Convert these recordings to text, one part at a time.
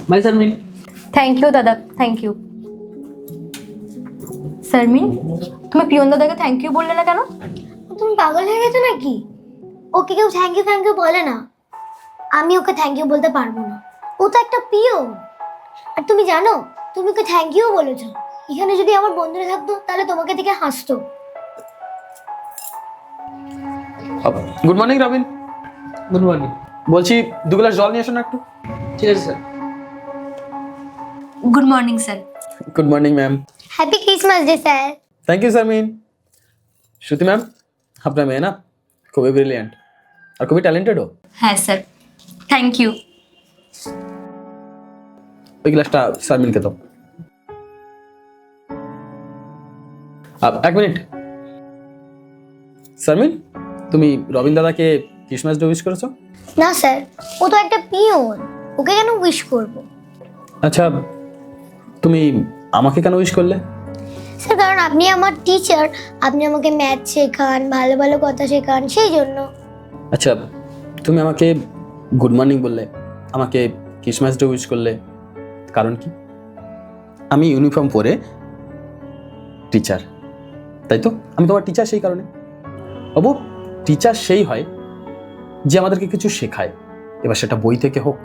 By Sharmin. Thank you দাদা, thank you. Sharmin, তুমি peon দাদাকে থ্যাংক ইউ বললে না কেন? তুমি পাগল হয়ে গেছো নাকি? ওকে কেউ থ্যাংক ইউ বলে না। আমি ওকে থ্যাংক ইউ বলতে পারবো না, ও তো একটা পিয়ন। আর তুমি জানো, তুমি ওকে থ্যাংক ইউ বলেছো, এখানে যদি আমার বন্ধুরা থাকতো তাহলে তোমাকে দেখে হাসতো। Good morning Robin. Good morning. বলছি 2 গ্লাস জল নিয়ে এসো না একটু। ঠিক আছে sir. Good morning sir. Good morning ma'am. Happy Christmas day sir. Thank you Sharmin. Shruti ma'am, আপনার মেয়ে না খুবই ব্রিলিয়েন্ট আর খুবই ট্যালেন্টেডও। হ্যাঁ স্যার, থ্যাংক ইউ। ওই গ্লাসটা শারমিনকে দাও। 1 মিনিট। শারমিন, তুমি রবিন দাদাকে ক্রিসমাস ডে উইশ করেছো? না স্যার, ও তো একটা পিয়ন, ওকে কেন উইশ করব? আচ্ছা, তুমি আমাকে কেন উইশ করলে? স্যার কারণ আপনি আমার টিচার, আপনি আমাকে ম্যাথ শেখান, ভালো ভালো কথা শেখান, সেই জন্য। আচ্ছা, তুমি আমাকে গুড মর্নিং বললে, আমাকে ক্রিসমাস ডে উইশ করলে, কারণ কি? আমি ইউনিফর্ম পরে টিচার, তাই তো? আমি তোমার টিচার সেই কারণে। বাবু, টিচার সেই হয় যে আমাদেরকে কিছু শেখায়, এবার সেটা বই থেকে হোক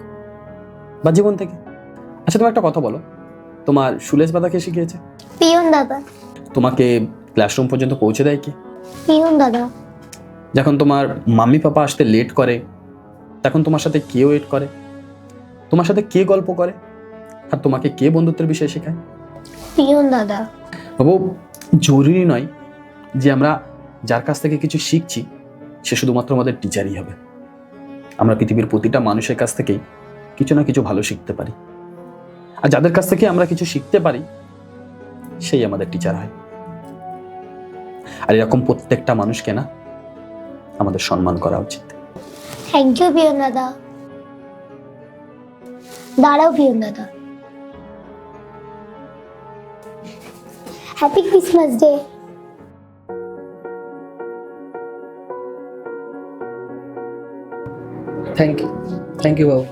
বা জীবন থেকে। আচ্ছা, তুমি একটা কথা বলো, তোমার সুলেশ বাদা কে শিখিয়েছে? পিয়ন দাদা। তোমাকে ক্লাসরুম পর্যন্ত পৌঁছে দেয় কি? পিয়ন দাদা। যখন তোমার মাম্মি পাপা আসতে লেট করে, তখন তোমার সাথে কে ওয়েট করে? তোমার সাথে কে গল্প করে? আর তোমাকে কে বন্ধুত্বের বিষয় শেখায়? পিয়ন দাদা। বাবু, জরুরি নয় যে আমরা যার কাছ থেকে কিছু শিখছি সে শুধুমাত্র আমাদের টিচারই হবে। আমরা পৃথিবীর প্রতিটা মানুষের কাছ থেকেই কিছু না কিছু ভালো শিখতে পারি, আর যাদের কাছ থেকে আমরা কিছু শিখতে পারি সেই আমাদের টিচার হয়। আর এরকম প্রত্যেকটা মানুষকে না আমাদের সম্মান করা উচিত। থ্যাংক ইউ পিয়ন দাদা। দাঁড়াও পিয়ন দাদা। Happy Christmas day. Thank you Babu.